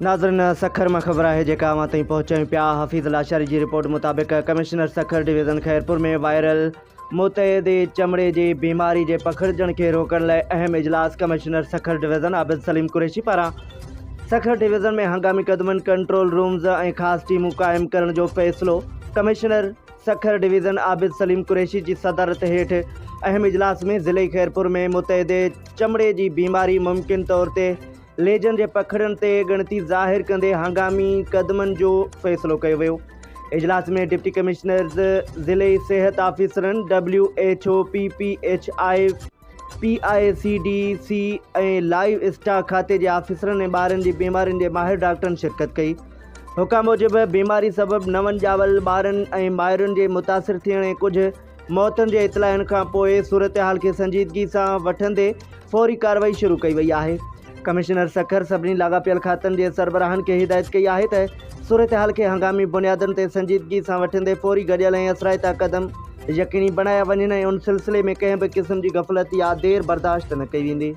नाज़रीन सखर में खबर है जेका अवां ताईं पहुचायूं पिया। हफ़ीज़ लाशारी की रिपोर्ट मुताबिक़ कमिश्नर सखर डिवीज़न खैरपुर में वायरल मुतयदे चमड़े की बीमारी के पखड़जण के रोकण लाइ अहम इजलास कमिश्नर सखर डिवीज़न आबिद सलीम कुरैशी पारां सखर डिवीज़न में हंगामी कदमन कंट्रोल रूम्स और ख़ास टीमूं कायम करण जो फ़ैसिलो। कमिश्नर सखर डिवीज़न आबिद सलीम कुरैशी की सदारत हेठ अहम इजलास में ज़िले खैरपुर में मुतयदे चमड़े की बीमारी मुमकिन तौर पर लेजन के पखड़न ते गणती ज़ाहिर कंदे हंगामी कदमन जो फ़ैसिलो कयो वियो। इजलास में डिप्टी कमिश्नर्स, ज़िले सेहत आफिसरन, WHO, PPHI, PICDC ऐं लाइव स्टॉक खाते के आफिसरन ऐं ॿारनि जी बीमारियुनि के माहिर डॉक्टरनि शिरकत कई। हुकाम मूजिब बीमारी सबब नवन ॼावल ॿारनि ऐं माइरुनि के मुतासिर थियण ऐं कुछ मौतुनि के इतलाहनि खां पोइ सूरत हाल के संजीदगी सां वठंदे फौरी कार्रवाई शुरू कई वई आहे। कमिश्नर सखर सभी लागापियल खातन के सरबराहन के हिदायत कई है त सूरत हाल के हंगामी बुनियादन ते संजीदगी सां वठंदे फौरी गडियल ऐं असराइता कदम यकीनी बनाया वञनि ऐं उन सिलसिले में कंहिं भी किस्म की गफ़लत या देर बर्दाश्त न कई वेंदी।